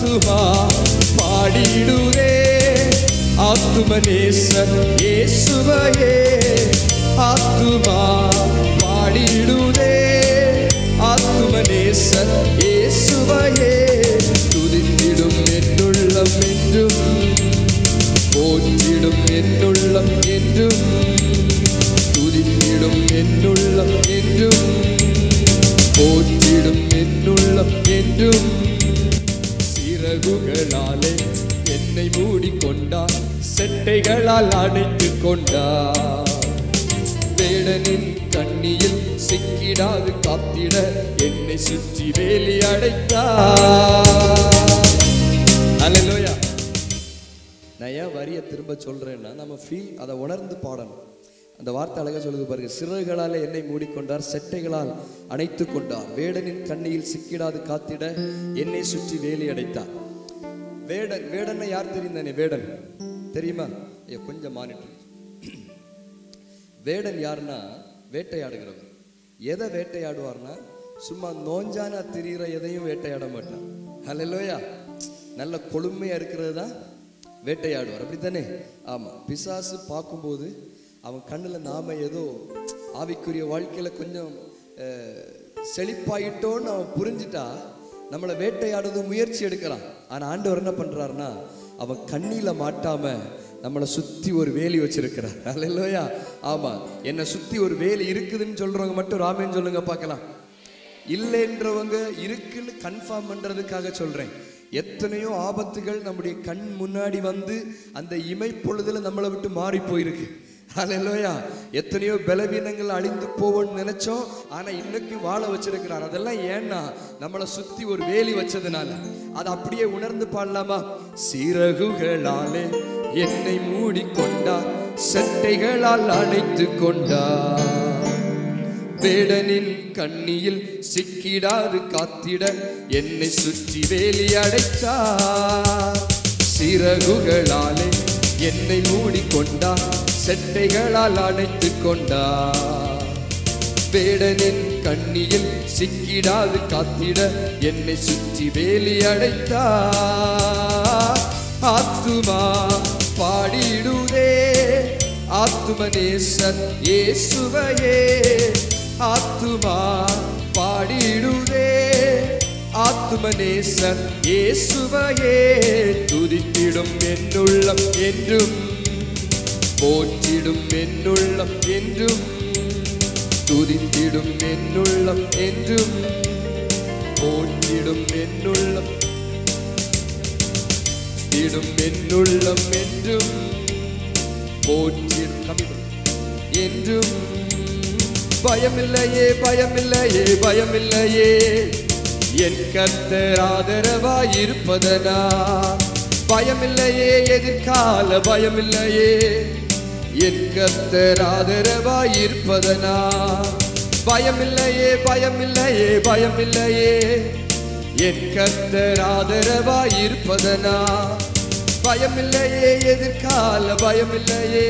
ஆத்துமா பாடிடுதே ஆத்துமநேசர் இயேசுவையே. ஆத்துமா பாடிடுதே ஆத்துமநேசர் இயேசுவையே. துதித்திடும் என்னுள்ளம் என்றும் போற்றிடும் என்னுள்ளம் என்றும் துதித்திடும் என்னுள்ளம் என்றும் போற்றிடும் என்னுள்ளம் என்றும். சிறகுகளாலே என்னை மூடிக்கொண்டார், செட்டைகளால் அணைத்துக் கொண்டார். வேடனின் கண்ணியில் சிக்கிடாது காத்திட என்னை சுற்றி வேலி அடைத்தார். அல்லேலூயா. நான் ஏன் வரிய திரும்ப சொல்றேன்னா, நம்ம ஃபீல் அதை உணர்ந்து பாடணும். அந்த வார்த்தை அழகா சொல்லுது பாருங்க. சிறகுகளால் என்னை மூடிக்கொண்டார், செட்டைகளால் அணைத்து கொண்டார். வேடனின் கண்ணியில் சிக்கிடாது காத்திட என்னை சுற்றி வேலி அடைத்தார். வேடன், வேடனை யார் தெரியும் தானே? வேடன் தெரியுமா? கொஞ்சம் மானிட்டர். வேடன் யாருன்னா வேட்டையாடுகிறவர். எதை வேட்டையாடுவார்னா, சும்மா நோஞ்சானா திரிகிற எதையும் வேட்டையாட மாட்டார். அல்லேலூயா. நல்ல கொழுமையா இருக்கிறது தான் வேட்டையாடுவார், அப்படித்தானே? ஆமா. பிசாசு பார்க்கும்போது அவன் கண்ணில் நாம ஏதோ ஆவிக்குரிய வாழ்க்கையில கொஞ்சம் செழிப்பாயிட்டோன்னு அவன் புரிஞ்சிட்டா நம்மளை வேட்டையாடுறது முயற்சி எடுக்கிறான். ஆனா ஆண்டவர் என்ன பண்றாருன்னா, அவன் கண்ணில மாட்டாம நம்மளை சுத்தி ஒரு வேலி வச்சிருக்கிறார். அல்லேலூயா. ஆமா. என்னை சுத்தி ஒரு வேலி இருக்குதுன்னு சொல்றவங்க மட்டும் ராமேன்னு சொல்லுங்க பார்க்கலாம். இல்லைன்றவங்க இருக்குன்னு கன்ஃபார்ம் பண்றதுக்காக சொல்றேன். எத்தனையோ ஆபத்துகள் நம்முடைய கண் முன்னாடி வந்து அந்த இமைப்பொழுதுல நம்மளை விட்டு மாறி போயிருக்கு. அல்லேலூயா. எத்தனையோ பலவீனங்கள் அழிந்து போவோன்னு நினைச்சோம், ஆனா இன்னைக்கு வாழ வச்சிருக்கிறார். அதெல்லாம் ஏன்னா நம்மளை சுத்தி ஒரு வேலி வச்சதுனால. அதை அப்படியே உணர்ந்து பாடலாமா? சிறகுகளாலே என்னை மூடிக்கொண்டார், செட்டைகளால் அணைத்து கொண்டார். வேடனின் கண்ணியில் சிக்கிடாது காத்திட என்னை சுற்றி வேலி அடைத்தார். சிறகுகளாலே என்னை மூடிக்கொண்டார், செட்டைகளால் அணைத்து கொண்டார். வேடனின் கண்ணியில் சிக்கிடாது காத்திட என்னை சுற்றி வேலி அடைத்தார். ஆத்துமா பாடிடுதே ஆத்துமநேசர் இயேசுவையே. ஆத்துமா பாடிடுதே ஆத்துமநேசர் இயேசுவையே. துதித்திடும் என்னுள்ளம் என்றும் போற்றிடும் என்னுள்ளம் என்றும் துதித்திடும் என்னுள்ளம் என்றும் போற்றிடும் என்னுள்ளம் திடும் என்னுள்ளம் என்றும் போற்றிடும் என்றும். பயமில்லையே பயமில்லையே பயமில்லையே என் கர்த்தர் ஆதரவாயிருப்பதனா. பயமில்லையே எதிர்கால பயமில்லையே என் கர்த்தர் ஆதரவாயிருப்பதனா. பயமில்லையே பயமில்லையே பயமில்லையே என் கர்த்தர் ஆதரவாயிருப்பதனா. பயமில்லையே எதிர்கால பயமில்லையே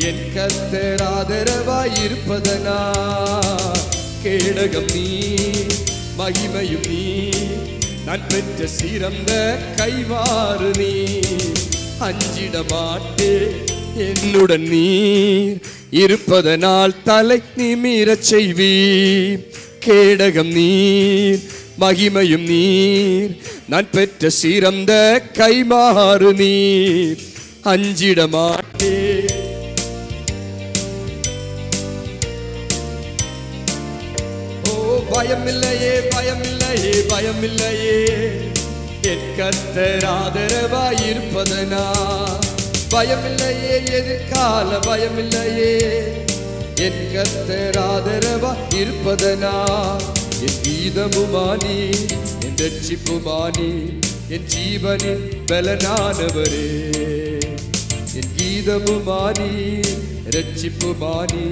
என் கர்த்தர் ஆதரவாயிருப்பதனா. கேடகம் நீ மகிமையும் நீ நான் பெற்ற சிறந்த கைவாறு நீ. அஞ்சிட மாட்டே என்னுடன் நீர் இருப்பதனால் தலை நிமிரச் செய்வீர். கேடகம் நீர் மகிமையும் நீர் நான் பெற்ற சிறந்த கைமாறு நீர். அஞ்சிட மாட்டே பயமில்லையே பயமில்லையே பயமில்லையே என் கர்த்தர் ஆதரவாயிருப்பதனா. பயமில்லையே எதிர்கால பயமில்லையே என் கர்த்தர் ஆதரவாயிருப்பதனா. என் கீதமுமானி என் ரட்சிப்புமானி என் ஜீவனின் பலனானவரே. என் கீதமுமானி ரட்சிப்புமானி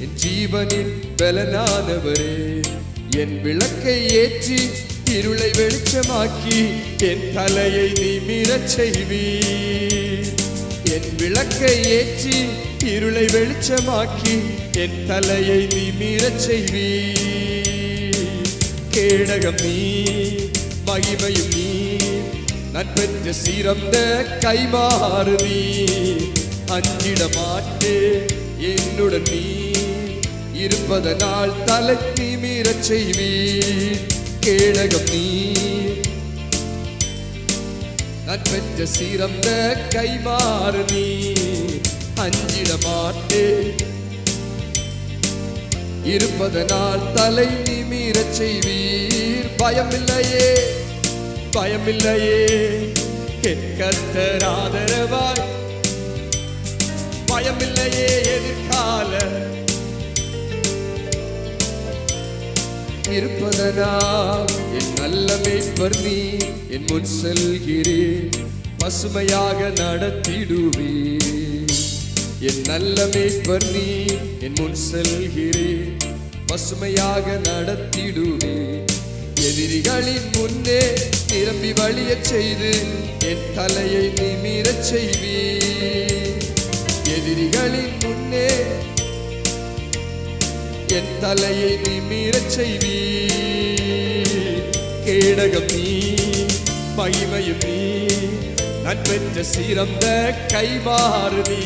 என் ஜீவனின் பலனானவரே. என் விளக்கை ஏற்றி இருளை வெளிச்சமாக்கி என் தலையை நிமிரச் செய்வீர். என் விளக்கை ஏற்றி இருளை வெளிச்சமாக்கி என் தலையை நிமிரச் செய்வீர். கேடகம் நீ மகிமையும் நீ, நான் பெற்ற சிறந்த கைமாறு நீ. அஞ்சிட மாட்டே என்னுடன் நீ இருப்பதனால் தலை நிமிரச் செய்வீர். கேடகம் நீ, நான் பெற்ற சிறந்த கைமாறு நீ. அஞ்சிட மாட்டே இருப்பதனால் தலை நிமிரச் செய்வீர். பயமில்லையே பயமில்லையே என் கர்த்தர் ஆதரவாய். பயமில்லையே எதிர்கால இருப்பதனால் என் நல்ல மேய்ப்பர் நீ. என் முன் செல்கிறேன் பசுமையாக நடத்திடுவீர். என் நல்ல மேய்ப்பர் நீ, என் முன் செல்கிறேன் பசுமையாக நடத்திடுவீர். எதிரிகளின் முன்னே நிரம்பி வழியச் செய்து என் தலையை நிமிரச் செய்வீர். எதிரிகளின் முன்னே என் தலையை நிமிரச் செய்வீர். கேடகம் நீ, மகிமையும் நீ, நான் பெற்ற சிறந்த கைமாறு நீ.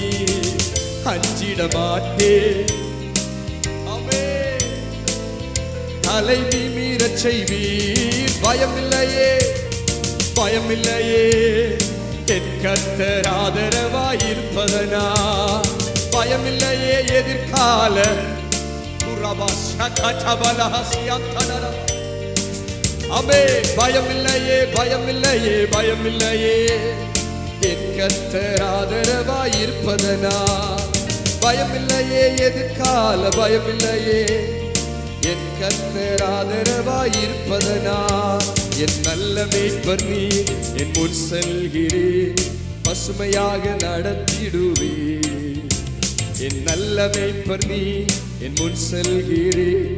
அஞ்சிட மாட்டே தலை நிமிரச் செய்வீர். பயமில்லையே பயமில்லையே என் கர்த்தர் ஆதரவாயிருப்பதனா. பயமில்லையே எதிர்கால அமே. பயமில்லையே பயமில்லையே பயமில்லையே என் கர்த்தர் ஆதரவாயிருப்பதனா. பயமில்லையே எதிர்கால பயமில்லையே என் கர்த்தர் ஆதரவாயிருப்பதனா. என் நல்ல மேய்ப்பர் நீ, என் முன் செல்கிறேன் பசுமையாக நடத்திடுவீர். என் நல்ல மேய்ப்பர் நீ, என் முன் செல்கிறேன்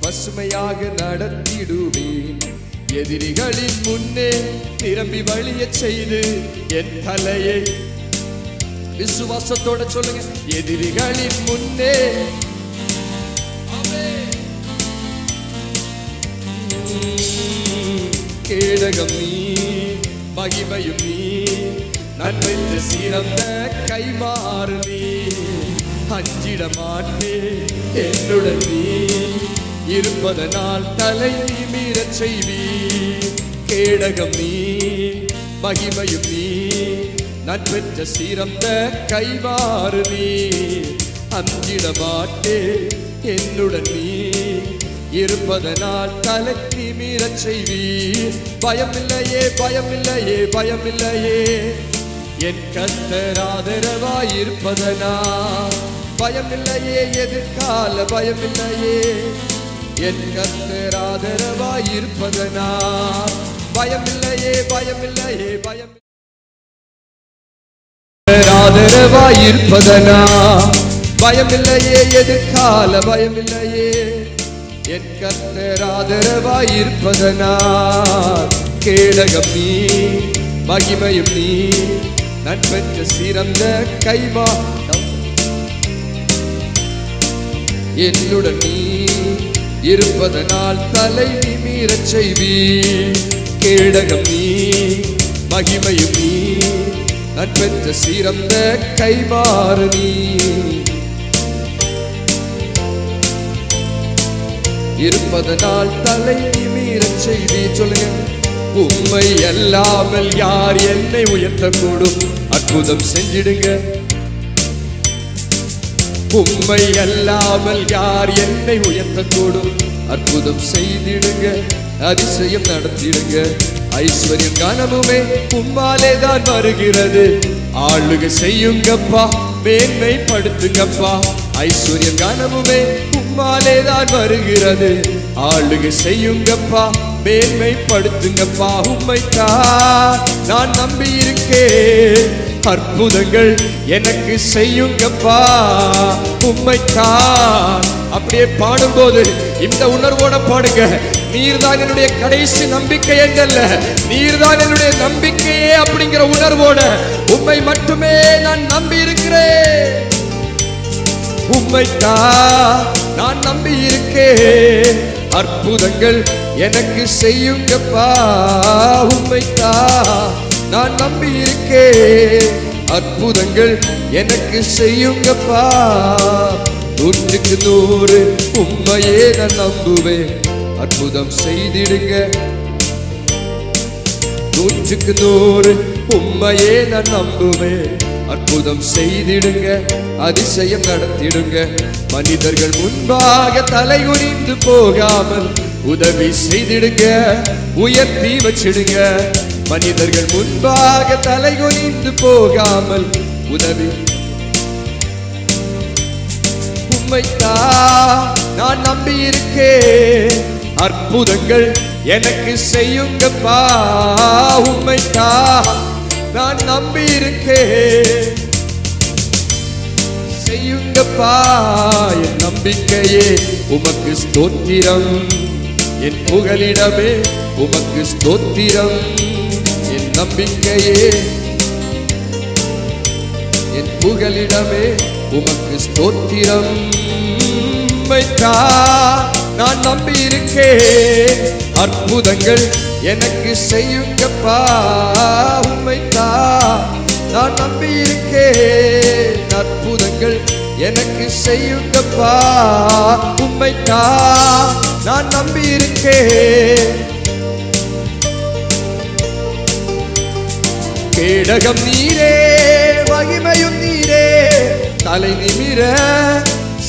பசுமையாக நடத்திடுவேன். எதிரிகளின் முன்னே திரும்பி வழியச் செய்து என் தலையை விசுவாசத்தோட சொல்லுங்க. எதிரிகளின் முன்னே கேடகம் நீ, மகிமையும் நீ, நான் பெற்ற சிறந்த கைமாறு நீ. அஞ்சிட மாட்டே என்னுடன் நீ இருப்பதனால் தலை நிமிரச் செய்வீர். கேடகம் நீ, மகிமையும் நீ, நான் பெற்ற சிறந்த கைமாறு நீ. அஞ்சிட மாட்டே என்னுடன் நீ இருப்பதனால் தலை நிமிரச் செய்வீர். பயமில்லையே பயமில்லையே பயமில்லையே என் கர்த்தர் ஆதரவாயிருப்பதனா. பயமில்லையே எதிர்கால பயமில்லையே என் கர்த்தர் ஆதரவாயிருப்பதனா. பயமில்லையே பயமில்லையே பயம் ஆதரவாயிருப்பதனா. பயமில்லையே எதிர்கால பயமில்லையே என் கர்த்தர் ஆதரவாயிருப்பதனா. கேடகம் நீ, மகிமையும் நீ, நான் பெற்ற சிறந்த கைமாறு என்னுடன் நீ இருப்பதனால் தலை நிமிரச் செய்வீர். கேடகம் நீ, மகிமையும் நீ, நான் பெற்ற சிறந்த கைமாறு நீ. இருப்பதனால் தலை நிமிரச் செய்வீர். சொல்லுங்க. உம்மை அல்லாமல் யார் என்னை உயர்த்தக்கூடும்? அற்புதம் செஞ்சிடுங்க. உம்மை அல்லாமல் யார் என்னை உயர்த்தக்கூடும்? அற்புதம் செய்திடுங்க, அதிசயம் நடத்திடுங்க. ஐஸ்வர்யம் கனமுமே உம்மாலே தான் வருகிறது. ஆளுகை செய்யுங்கப்பா, மேன்மைப்படுத்துங்கப்பா. ஐஸ்வர்யம் கனமுமே உம்மாலே தான் வருகிறது. ஆளுகை செய்யுங்கப்பா, மேன்மைப்படுத்துங்கப்பா. உம்மைத்தான் நான் நம்பி இருக்கேன், அற்புதங்கள் எனக்கு செய்யுங்கப்பா. உம்மைத்தான். அப்படியே பாடும்போது இந்த உணர்வோட பாடுங்க. நீர்தான் என்னுடைய கடைசி நம்பிக்கை என்றல்ல, நீர்தான் என்னுடைய நம்பிக்கையே அப்படிங்கிற உணர்வோட உம்மை மட்டுமே நான் நம்பி இருக்கிறேன். உம்மைத்தான் நான் நம்பி இருக்கேன், அற்புதங்கள் எனக்கு செய்யுங்கப்பா, உம்மைத்தான் நான் நம்பி இருக்கேன். அற்புதங்கள் எனக்கு செய்யுங்கப்பா, 100க்கு 100 உம்மையே நான் நம்புவேன். அற்புதம் செய்திடுங்க, 100க்கு 100 உம்மையே நான் நம்புவேன். அற்புதம் செய்திடுங்க, அதிசயம் நடத்திடுங்க. மனிதர்கள் முன்பாக தலை குனிந்து போகாமல் உதவி செய்திடுங்க, உயர்த்தி வச்சிடுங்க. மனிதர்கள் முன்பாக தலை குனிந்து போகாமல் உதவி. உம்மைத்தான் நான் நம்பி இருக்கேன். அற்புதங்கள் எனக்கு செய்யுங்கப்பா, உம்மைத்தான் நான் நம்பி இருக்கேன். செய்யுங்கப்பா என் நம்பிக்கையே, உமக்கு ஸ்தோத்திரம். என் புகலிடமே உமக்கு ஸ்தோத்திரம். என் நம்பிக்கையே, என் புகலிடமே உமக்கு ஸ்தோத்திரம். உம்மைத்தான் நான் நம்பி இருக்கேன். அற்புதங்கள் எனக்கு செய்யுங்கப்பா, உம்மைத்தான் நான் நம்பி இருக்கேன். அற்புதங்கள் எனக்கு செய்யுங்கப்பா, உம்மைத்தான் நான் நம்பி இருக்கேன். கேடகம் நீரே, மகிமையும் நீரே, தலை நிமிர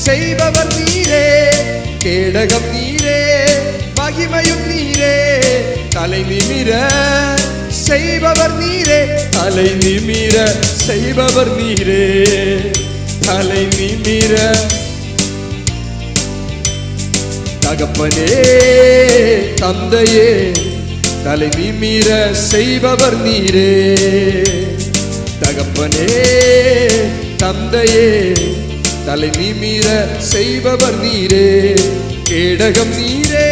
செய்பவர் நீரே. கேடகம் நீரே, மகிமையும் நீரே, தலை நிமிர செய்பவர் நீரே. தலை நிமிர செய்பவர் நீரே, தலை நிமிர. தகப்பனே தந்தையே, தலை நிமிர செய்பவர் நீரே. தகப்பனே தந்தையே, தலை நிமிர செய்பவர் நீரே. கேடகம் நீரே,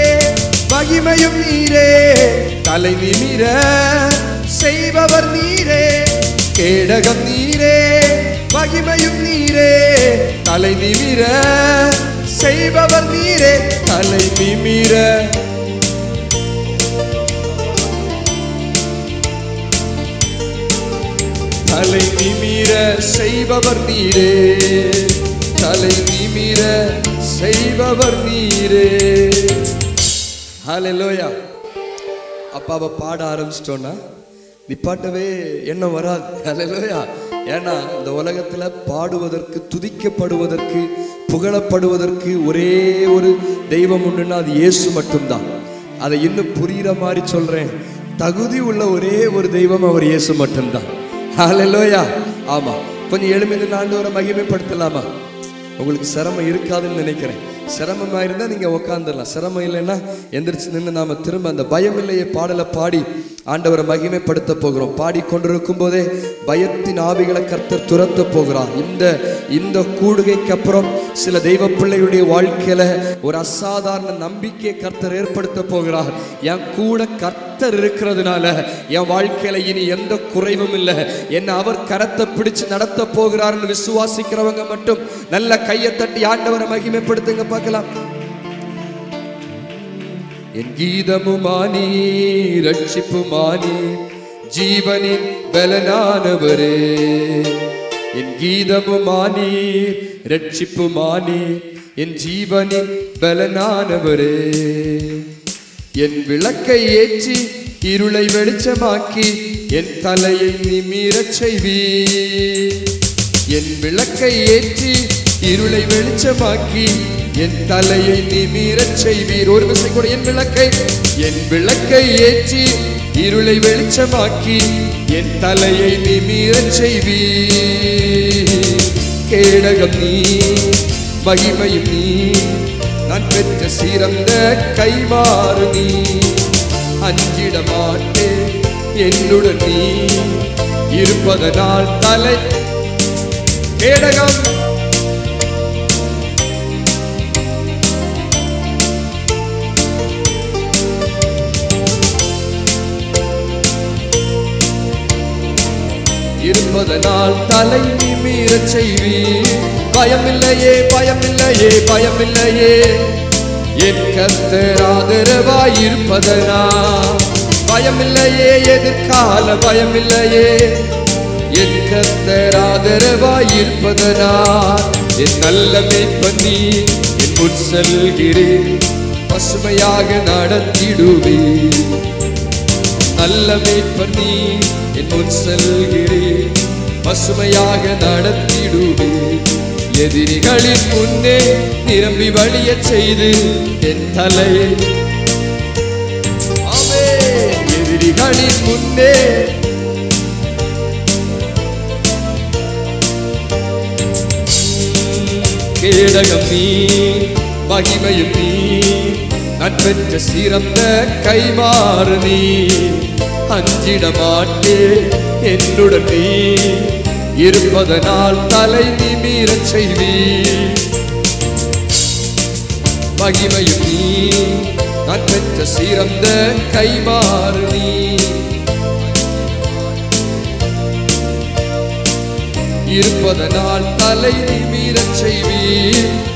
மகிமையும் நீரே, தலை நிமிர செய்பவர் நீரே. கேடகம் நீரே, மகிமையும் நீரே, தலை நிமிர செய்பவர் நீரே. தலை நிமிர. தலை நிமிர செய்பவர் நீரே, தலை நிமிர செய்பவர் நீரே. ஹல்லேலூயா. அப்பாவை பாட ஆரம்பிச்சிட்டோன்னா நிப்பாட்டவே எண்ணம் வராது. ஹல்லேலூயா. ஏன்னா இந்த உலகத்துல பாடுவதற்கு, துதிக்கப்படுவதற்கு, புகழப்படுவதற்கு ஒரே ஒரு தெய்வம் உண்டுன்னா அது இயேசு மட்டும்தான். அதை இன்னும் புரிகிற மாதிரி சொல்றேன், தகுதி உள்ள ஒரே ஒரு தெய்வம் அவர் இயேசு மட்டும்தான். ஹல்லேலூயா. ஆமா, கொஞ்சம் எளிமையான ஆண்டவரை மகிமைப்படுத்தலாமா? உங்களுக்கு சிரமம் இருக்காதுன்னு நினைக்கிறேன். சிரமமா இருந்தா நீங்க உட்காந்துடலாம், சிரமம் இல்லைன்னா எந்திரிச்சு நின்று நாம திரும்ப அந்த பயம் இல்லையே பாடலை பாடி ஆண்டவரை மகிமைப்படுத்த போகிறோம். பாடிக்கொண்டிருக்கும் போதே பயத்தின் ஆவிகளை கர்த்தர் துரத்த போகிறார். இந்த கூடுகைக்கு அப்புறம் சில தெய்வ பிள்ளைகளுடைய வாழ்க்கையில ஒரு அசாதாரண நம்பிக்கையை கர்த்தர் ஏற்படுத்த போகிறார். என் கூட கர்த்தர் இருக்கிறதுனால என் வாழ்க்கையில இனி எந்த குறைவும் இல்லை, என்ன அவர் கரத்தை பிடிச்சு நடத்த போகிறார்னு விசுவாசிக்கிறவங்க மட்டும் நல்ல கையை தட்டி ஆண்டவரை மகிமைப்படுத்துங்க பார்க்கலாம். என் கீதமுமானி, ரட்சிப்புமானி, ஜீவனின் பலனானவரே. என் கீதமுமானி, ரட்சிப்புமானி, என் ஜீவனின் பலனானவரே. என் விளக்கை ஏற்றி இருளை வெளிச்சமாக்கி என் தலையை நிமிரச் செய்வீர். என் விளக்கை ஏற்றி இருளை வெளிச்சமாக்கி என் தலையை நிமிரச் செய்வீர். ஒரு விசை கூட என் விளக்கை ஏற்றி இருளை வெளிச்சமாக்கி என் தலையை நிமிரச் செய்வீர். கேடகம் நீ, மகிமையும் நீ, நான் பெற்ற சிறந்த கைமாறு நீ. அஞ்சிட மாட்டேன் என்னுடன் நீ இருப்பதனால் தலை. கேடகம் இருப்பதனால் தலை நிமிரச் செய்வீர். பயமில்லையே, பயமில்லையே, பயமில்லையே, என் கர்த்தர் ஆதரவாய் இருப்பதனா பயமில்லையே, எதிர்கால பயமில்லையே. என் கர்த்தர் ஆதரவாய் இருப்பதனா என் நல்ல மேய்ப்பன் நீ, என் முன் செல்கிறேன் பசுமையாக நடத்திடுவே. நல்ல மேய்ப்பன் நீ, என் முன் செல்கிறேன் பசுமையாக நடத்திடுவே. எதிரிகளின் முன்னே நிரம்பி வழிய செய்து என் தலையை எதிரிகளின் முன்னே கேடகம் நீ, மகிமையும் நீ, நான் பெற்ற சிறந்த கைமாறு நீ. அஞ்சிட மாட்டே என்னுடன் நீ இருப்பதனால் தலை நிமிரச் செய்வி. மகிமையும் நீ, நான் பெற்ற சிறந்த கைமாறு நீ. இருப்பதனால் தலை நிமிரச் செய்வி.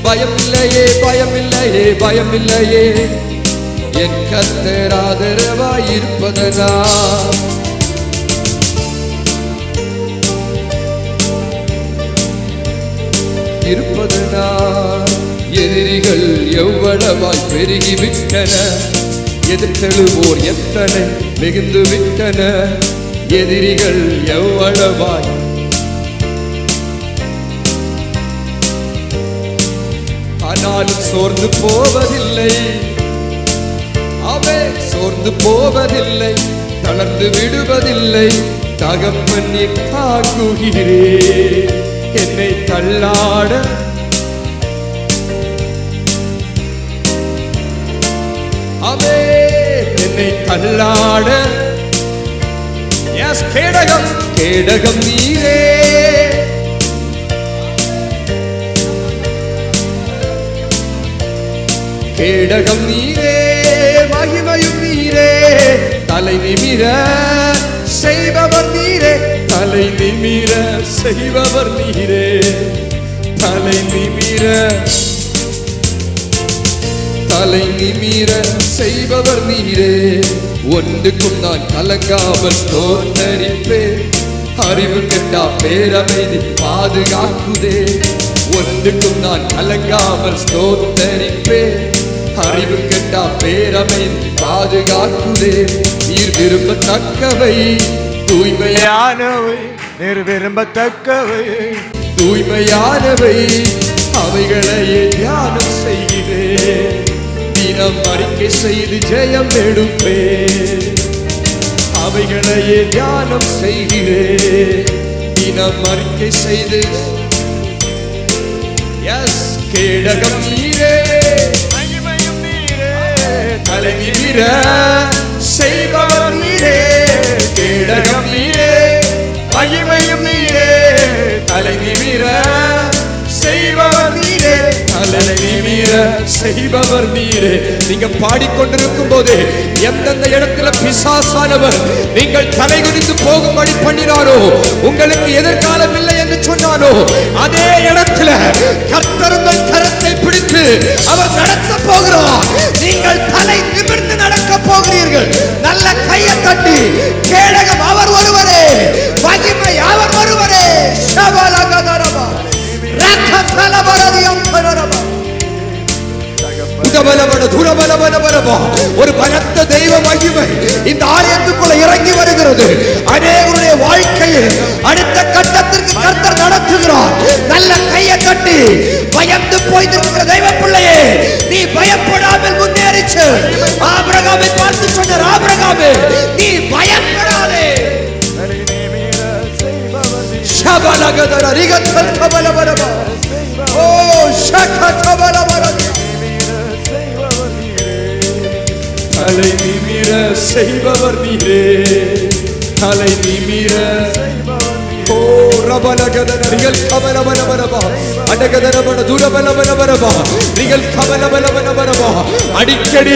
பயமில்லையே, பயமில்லையே, பயமில்லையே. என் கர்த்தர் ஆதரவாய் இருப்பதனால் எதிரிகள் எவ்வளவாய் பெருகிவிட்டன, எதிர்த்தெழுவோர் எத்தனை மிகுந்து விட்டன. எதிரிகள் எவ்வளவாய் ஆனாலும் சோர்ந்து போவதில்லை. அவன் சோர்ந்து போவதில்லை, தளர்ந்து விடுவதில்லை. தகப்பன் தாங்குகிறே என்னை தள்ளாட. அவன் என்னை தள்ளாட. கேடகம் கேடகம் நீரே, கேடகம் நீரே, மகிமையும் நீரே. தலை நிமிர செய்பவர் நீரே, தலை நிமிர செய்பவர் நீரே. தலை நிமிர தலை நிமிர செய்பவர் நீரே. ஒன்றுக்கும் நான் கலங்காமல் ஸ்தோத்தரிப்பேன். அறிவு கெட்டா பேரமைதி பாதுகாக்குதே. ஒன்றுக்கும் நான் கலங்காமல் ஸ்தோத்தரிப்பேன். அறிவு கெட்டா பேரமைதி பாதுகாக்குதே. நீர் விரும்பத்தக்கவை தூய்மையானவை, நீர் விரும்பத்தக்கவை தூய்மையானவை, அவைகளையே தியானம் செய்கிறேன். தினம் அறிக்கை செய்து ஜெயம் எடுப்பேன். அவைகளையே தியானம் செய்கிறேன். தினம் அறிக்கை செய்து கேடகம் நீரே, மகிமையும் நீரே. தலை நிமிர செய்பவர் நீரே. கேடகம் நீரே, மகிமையும் நீரே. தலை நிமிர செய்பவர் நீரே, தலை நிமிர செய்பவர் நீரே. நீங்க பாடிக்கொண்டிருக்கும் போது எந்தெந்த இடத்துல பிசாசானவர் நீங்கள் தலை குனிந்து போகும்படி பண்ணினாரோ, உங்களுக்கு எதிர்காலம் இல்லை என்று சொன்னாரோ, அதே இடத்துல கர்த்தர் உங்கள் கரத்தை பிடித்து அவர் நடத்த போகிறார். நீங்கள் தலை நிமிர்ந்து நடக்க போகிறீர்கள். நல்ல கையை தட்டி கேடகம் அவர் ஒருவரே, மகிமை அவர் ஒருவரே. ஷபலகதரபா ரகதலபரதியம் பரரபா உதபலபட துரபலபலபரபா. ஒரு பலத்த தெய்வ மகிமை இந்த ஆலயத்துக்குள்ள இறங்கி வருகிறது. அநேகருடைய வாழ்க்கையை அடுத்த கட்டத்திற்கு கர்த்தர் நடத்துகிறார். நல்ல கையை தட்டி பயந்து போயிருக்கிற தெய்வ பிள்ளையே, நீ பயப்படாமல் முன்னேறிச்சு. ஆபிரகாமை பார்த்து சொன்னார், ஆபிரகாமே நீ பயப்படாதே. ஷபலகதர ரிகதல் கபலபரபா. ஓ ஷகதபலபரபா. தலை நிமிர செய்பவர் நீரே, தலை நிமிர. ஓ ரபலகதன ரிகல் கபலபரபா. அடகதரபட துரபலபரபா. ரிகல் கபலபரபா. அடிக்கடி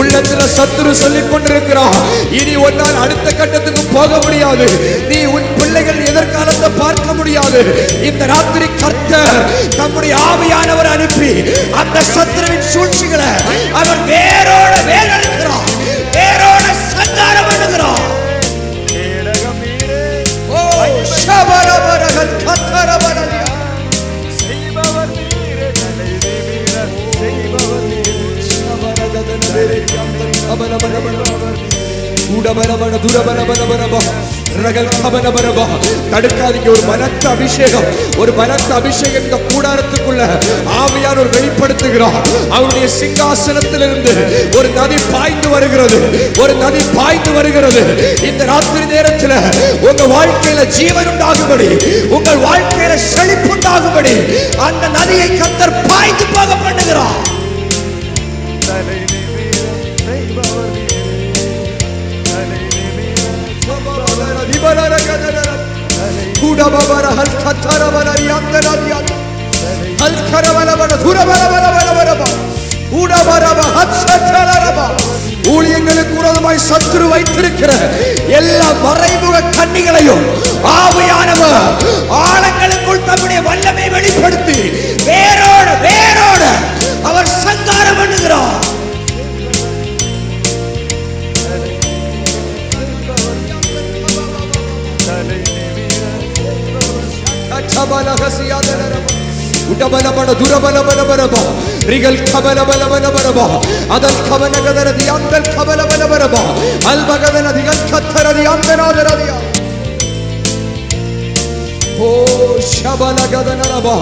உள்ளத்துல சத்துரு சொல்லிக் கொண்டிருக்கிறான், இனி ஒன்னால் அடுத்த கட்டத்துக்கு போக முடியாது. நீ உன் பிள்ளைகள் எதற்கு எதிர்காலத்தை பார்க்க முடியாது. இந்த ராத்திரி கர்த்தர் தம்முடைய ஆவியானவர் அனுப்பி அந்த சத்துருவின் சூழ்ச்சிகளை அவர் வேரோட வேறறுக்கிறார், வேரோட சங்காரம் பண்ணுகிறார். ஓ ஷபரபரகல் கத்தரபரலியா செய்பவர் நீரே, தலை நிமிர செய்பவர் நீரே. ஷபரகதனரே கம்பரி கபரபரபரபர கூடபரபர துரபரபரபரப ரகல் கபரபரப. தடுக்காதீங்க. ஒரு பலத்த அபிஷேகம், ஒரு பலத்த அபிஷேகம் இந்த கூடாரத்துக்குள்ள ஆவியானவர் வெளிப்படுத்துகிறார். அவருடைய சிங்காசனத்திலிருந்து ஒரு நதி பாய்ந்து வருகிறது, ஒரு நதி பாய்ந்து வருகிறது. இந்த ராத்திரி நேரத்தில் உங்க வாழ்க்கையில ஜீவன் உண்டாகும்படி, உங்கள் வாழ்க்கையில செழிப்பு உண்டாகும்படி அந்த நதியை கர்த்தர் பாய்ந்து போக பண்ணுகிறார். ஊழியங்களுக்கு விரோதமாய் சத்துரு வைத்திருக்கிற எல்லா மறைமுக கண்ணிகளையும் ஆவியானவர் ஆழங்களுக்குள் தம்முடைய வல்லமை வெளிப்படுத்தி வேரோட வேரோட அவர் சங்காரம் பண்ணுகிறார். உடபலபட துரபலபலபரபா ரிகல் கபலபலபலபரபா அதல் கபனகதரதி அந்தல் கபலபலபரபா அல்பகதனதிகள் கத்தரதி அந்தனாதரதியா. ஓ ஷபலகதனரபா.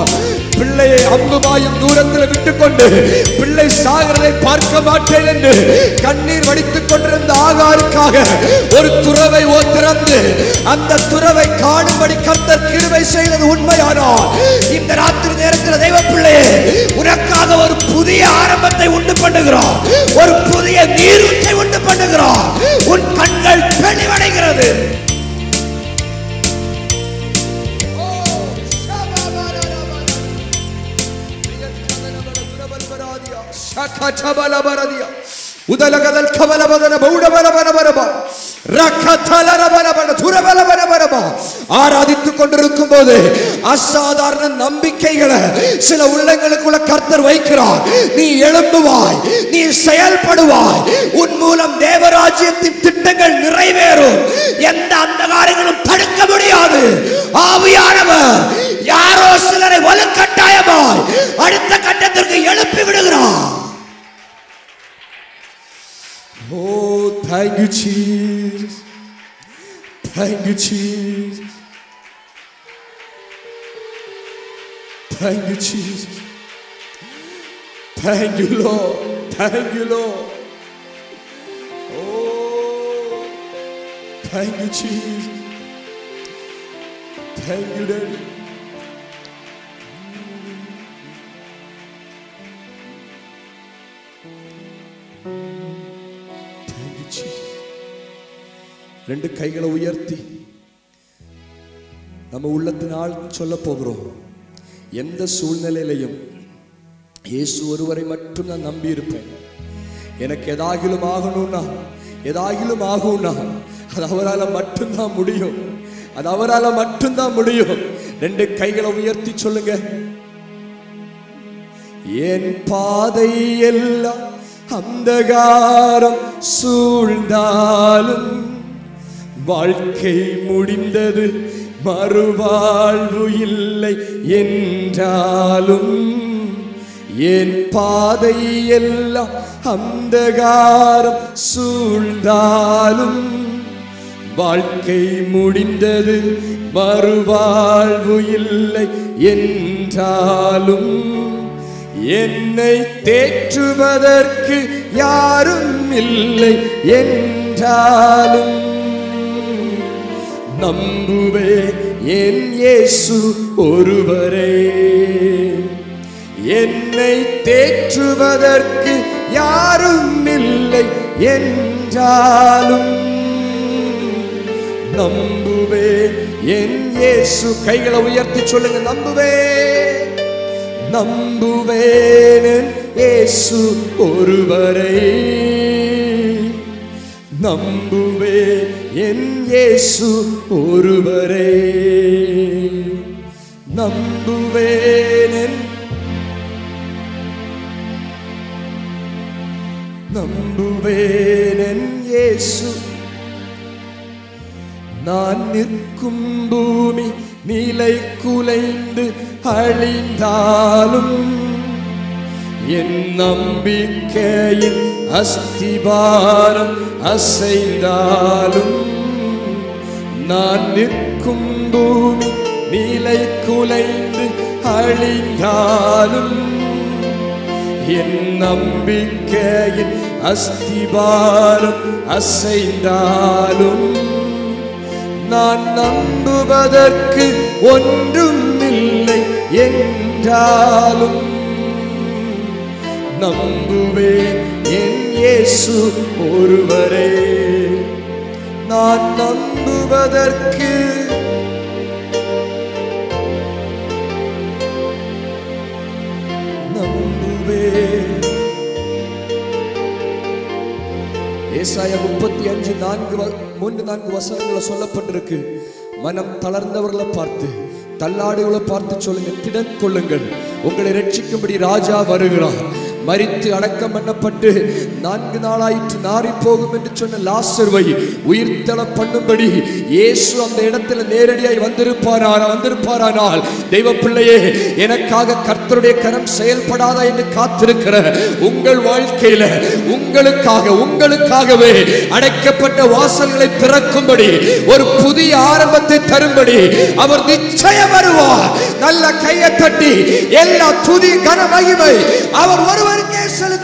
பிள்ளையை அம்புபாயும் தூரத்தில் விட்டுக்கொண்டு பிள்ளை சாகிறதை பார்க்க மாட்டேன் என்று கண்ணீர் வடித்துக் கொண்டிருந்த ஆகாருக்காக ஒரு துறவை திறந்து அந்த துறவை காணும்படி கர்த்தர் கிருபை செய்தது உண்மையானால் இந்த ராத்திரி நேரத்தில் தெய்வ பிள்ளையே உனக்காக ஒரு புதிய ஆரம்பத்தை உண்டு பண்ணுகிறார், ஒரு புதிய நீரூற்றை உண்டு பண்ணுகிறார். உன் கண்கள் தெளிவடைகிறது. உதலகதல் கபலபதன பௌடபலபரபரபா ஆராதித்துக் கொண்டிருக்கும் போது அசாதாரண நம்பிக்கைகளை சில உள்ளங்களுக்குள்ள கர்த்தர் வைக்கிறார். நீ எழும்புவாய், நீ செயல்படுவாய், உன் மூலம் தேவராஜ்யத்தின் திட்டங்கள் நிறைவேறும். எந்த அந்தகாரங்களும் தடுக்க முடியாது. ஆவியானவர் யாரோ சிலரை வலுக்கட்டாயமாய் அடுத்த கட்டத்திற்கு எழுப்பி விடுகிறார். Oh, thank you, Jesus. Thank you, Jesus. Thank you, Jesus. Thank you, Lord. Thank you, Lord. Oh, thank you, Jesus. Thank you, Daddy. ரெண்டு கைகளை உயர்த்தி நம்ம உள்ளத்தினால் சொல்ல போகிறோம். எந்த சூழ்நிலையிலையும் இயேசு ஒருவரை மட்டும் நான் நம்பி இருப்பேன். எனக்கு எதாகிலும் ஆகணும்னா, எதாகிலும் ஆகும்னா அது அவரால் மட்டும்தான் முடியும், அது அவரால் மட்டும்தான் முடியும். ரெண்டு கைகளை உயர்த்தி சொல்லுங்க. என் பாதை எல்லாம் அந்தகாரம் சூழ்ந்தாலும் வாழ்க்கை முடிந்தது, மறுவாழ்வு இல்லை என்றாலும் என் பாதை எல்லாம் அந்தகாரம் சூழ்ந்தாலும் வாழ்க்கை முடிந்தது, மறுவாழ்வு இல்லை என்றாலும் என்னை தேற்றுவதற்கு யாரும் இல்லை என்றாலும் நம்புவே என் இயேசு ஒருவரே. என்னை தேற்றுவதற்கு யாரும் இல்லை என்றாலும் நம்புவே என் இயேசு. கைகளை உயர்த்தி சொல்லுங்க. நம்புவே, நம்புவேன் இயேசு ஒருவரை. நம்புவேன் என் இயேசு ஒருவரே. நம்புவேன் என் இயேசு. நான் நிற்கும் பூமி நிலை குலைந்து அழிந்தாலும் என் நம்பிக்கையின் அஸ்திபாரம் அசைந்தாலும், நான் நிற்கும் பூமி நிலை குலைந்து அழிந்தாலும் என் நம்பிக்கையின் அஸ்திபாரம் அசைந்தாலும், நான் நம்புவதற்கு ஒன்றும் இல்லை என்றாலும் நம்புவேன் என் இயேசு ஒருவரே. நான் நம்புவதற்கு நம்புவேன். ஏசாயா 35:3-4 வசனங்களை சொல்லப்பட்டிருக்கு. மனம் தளர்ந்தவர்களை பார்த்து, தள்ளாடுகளை பார்த்து சொல்லுங்க, திடன் கொள்ளுங்கள், உங்களை ரட்சிக்கும்படி ராஜா வருகிறார். மரித்து அடக்கம் பண்ணப்பட்டு 4 நாளாயிற்று நாறி போகும் என்று சொன்ன லாசர்வை உயிர்த்தெழ பண்ணும்படி இயேசு அந்த இடத்துல நேரடியாய் வந்திருப்பாரானால், தெய்வ பிள்ளையே, எனக்காக கர்த்தருடைய கரம் செயல்படாதா என்று காத்திருக்கிற உங்கள் வாழ்க்கையில உங்களுக்காகவே அடைக்கப்பட்ட வாசல்களை திறக்கும்படி, ஒரு புதிய ஆரம்பத்தை தரும்படி அவர் நிச்சயம் வருவார். நல்ல கையை தட்டி எல்லா துதி கன மகிமை அவர் ஒருவருக்கே செலுத்த